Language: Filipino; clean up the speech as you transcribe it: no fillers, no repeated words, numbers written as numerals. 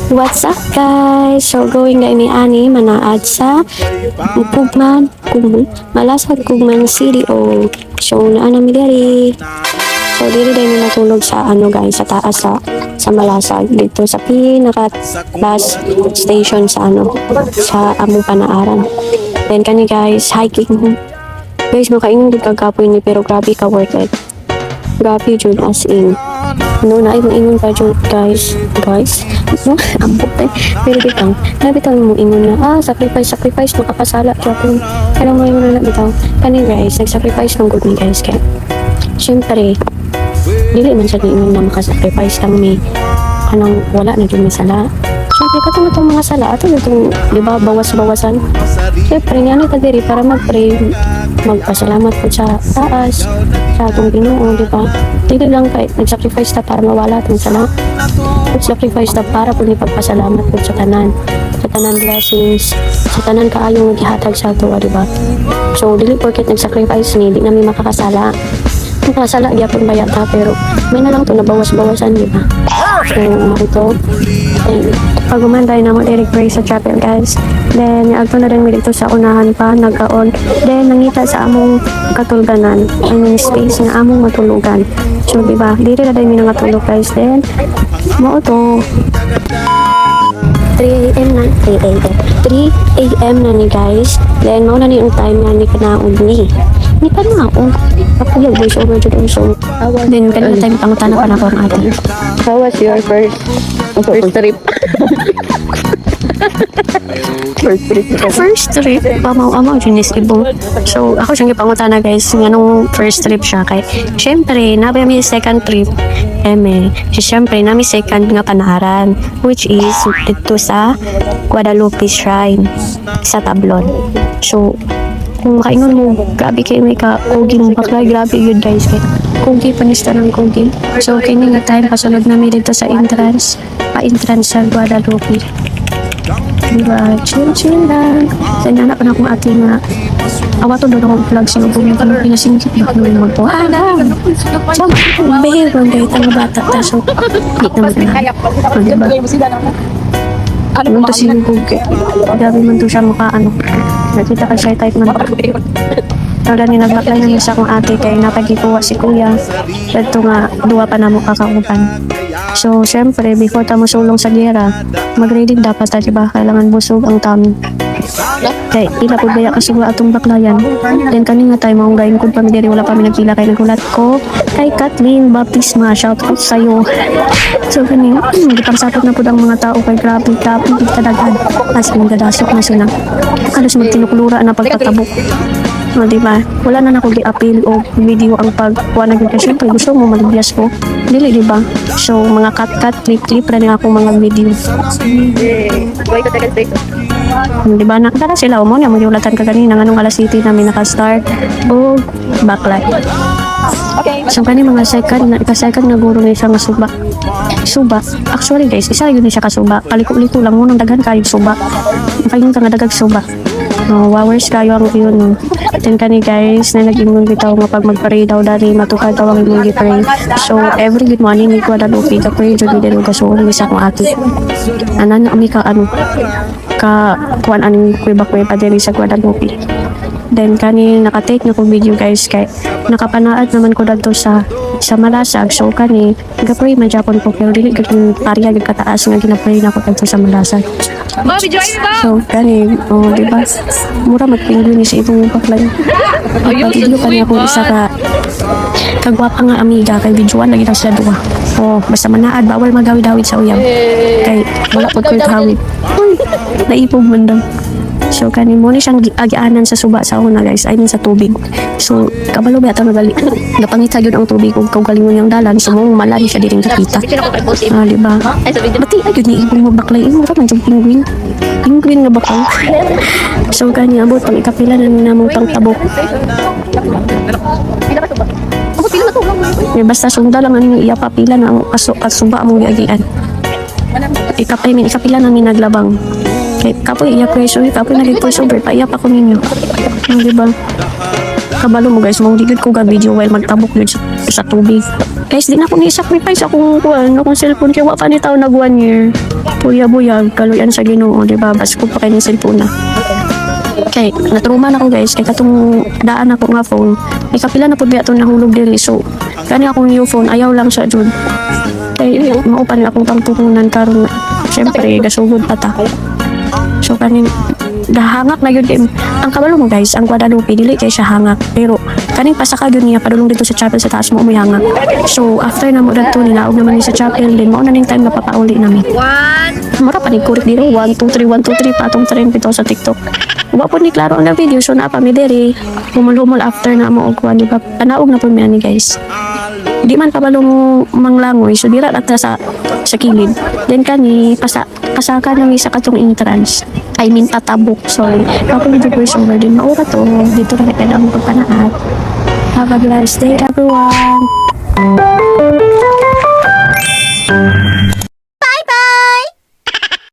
What's up guys? So going na ini ani manaad sa Kugman, Malasad Kugman City o so naa mi diri. So diri din natulog sa guys sa taas sa Malasag dito sa pinaka bus station sa sa among panaaran. Then kani guys hiking. Guys makaingon gid kagapoy ni pero grabe ka worth it. Grabe jud as in. Na ingon pa jud guys. Ambot pero bitaw nabitaw mo ingon na sacrifice makapasala jud pero mo ingon na bitaw kani guys nag-sacrifice ng good ni guys kay syempre dili man sa ingon na makasacrifice lang mi anang wala na jud may sala. Syempre katong itong mga sala ato itong di ba bawas-bawasan. Syempre nga ta diri para mag-pray magpasalamat po sa taas sa atong Ginoo di ba. Dili lang kay nag-sacrifice ta para mawala tong sala. Nag-sacrifice ta para po ni pagpasalamat po sa tanan blessings sa tanan kaayong gihatag sa ato di ba. So dili porket nag-sacrifice ni di na mi makakasala. Makasala gyapon bayata pero may na lang to nabawas-bawasan di ba. So ito pagumantay na mo direct pray sa chapel guys. Then agto na rin dito sa unahan pa nagkaon. Then nangita sa among katulganan I mean space nga among matulugan. So diba diri na din mi natulog guys. Then mo to 3 a.m. na ni guys. Then mo na ni ang time na ni kanaon ni kanaon ako yung voice over to the song. Then kanina time pangutan na ako ang ate. How was your first trip? First trip pamaw-amaw Junis Ibo. So ako siyang ipangutana guys nga nung first trip siya kay syempre nabay mi second trip syempre nami second nga panaharan which is dito sa Guadalupe Shrine sa Tablon. So kung makaingon mo grabe kayo may ka-kogi mo bakla grabe yun guys kay kogi panista ng kogi. So kini nga time kasunod nami dito sa entrance sa Guadalupe. Diba, chill lang. Sa inana pa na akong ate nga awato doon akong vlog sa lubong yung pinasingkit na kami naman po. So, behave lang kahit ang bata ta. So, hindi naman na. Diba? Ano to si Lugog? Grabe man to siya mukha nakita ka siya type man. Tawala ni nagbaklay na sa akong ate kay napagikuha si kuya. Ito nga, duwa pa na mo kakaupan. So, syempre, before ta mo sulong sa gera, mag-ready dapat diba? Kailangan busog ang tummy. Kay, ila po baya kasi wala atong baklayan. Then, kanina tayo maunggayin kung pamilya wala pa nagpila kay nagulat ko. Kay Kathleen Baptisma, shout out sa'yo. So, kanina, gipangsapot na po ang mga tao kay grabe, kadaghan. As in, gadasok na sila. Halos magtinuklura na pagtatabok. No, diba? Wala na ako gi-appeal o video ang pagkuha na gina. Siyempre, gusto mo mag-bias ko. Dili, diba? So, mga cut-cut, clip-clip na ako mga video. Diba? Nakatara sila. Mo niya, magyulatan ka kanina. Anong alas city namin nakastart. O, backlight. Okay. So, kani mga second na guro na isang suba. Actually, guys, isa yun siya kasuba. Kaliko-liko lang mo nang daghan kayo suba. Makayin ka nga dagag suba. Wowers kayo ang yun. Then kani guys na nag-ingon bitaw nga pag mag-pray daw dali matukad daw ang imong gi-pray. So every good morning ni Guadalupe ka pray jud dili ka so ni sa akong ate. Anan ami ka ka kuan aning kuy pa diri sa Guadalupe. Then kani naka-take na ko video guys kay nakapanaad naman ko dadto sa Malasag. So kani ga-pray man japon ko pero dili gid parya gid kataas nga gina-pray na ko dadto sa Malasag. So kani diba mura magpinggo ni sa itong baklay. Pag-video pa niya akong isa ka kagwapa nga amiga kay videoan lagi daw sila duwa. Basta manaad bawal magawi-dawid sa uyab. Kay wala po ko hawid. Naipog man daw. So kani mo ni siyang agianan sa suba sa una guys, I mean sa tubig. So kabalo ba ata nagali napangita gyud ang tubig ug kaugalingon yang dalan so mo malani siya diring kapita. Di ba? Bati gyud ni ibong mabaklay imo ra man jud penguin nga bakal. So kani abot pang ikapila na namong pangtabok. Basta sunda lang ang iya papila na ang kasuba mong giagian. Ikapila na naglabang. Kay kapoy iya preso kapoy naging-preso pa iya pa ko ninyo. Diba? Kabalo mo guys, mong digid ko ga video while magtabok yun sa tubig. Guys, di na ako ni-sacrifice akong cellphone kaya wapa ni tao nag 1 year. Buya-buyag, kaluyan sa Ginoo, di ba? Bas ko pa kayo ng cellphone na. Kay, natruman ako guys, kay katong daan ako nga phone, may kapila na po biya itong nahulog diri. So, kani akong new phone, ayaw lang siya dun. Kay, maupan akong pangpuhunan karon na. Siyempre, gasugod pa ta. So, kanin, hangak na yun. Ang kabalo mo guys, ang Guadalupe, dili kay siya hangak. Pero, kaning pasaka yun niya, padulong dito sa chapel sa taas mo, hangak. So, after na mo dito, nilaog naman ni sa chapel, then mauna ning time na papauli namin. Mura pa ni kurik dito, 1, 2, 3, 1, 2, 3, patong trend bitaw sa TikTok. Wa po ni klaro ang video, so na pa mi diri. Humul-humul after na mo og di ba? Panaog na po mi ani guys. Di man kabalong manglangoy, so dira at sa kilid. Then kani pasaka na mi sa katong entrance. I mean tatabok, sorry. Ako medyo voice over din. Maura to, dito na kaya ang pagpanaat. Have a blessed day everyone.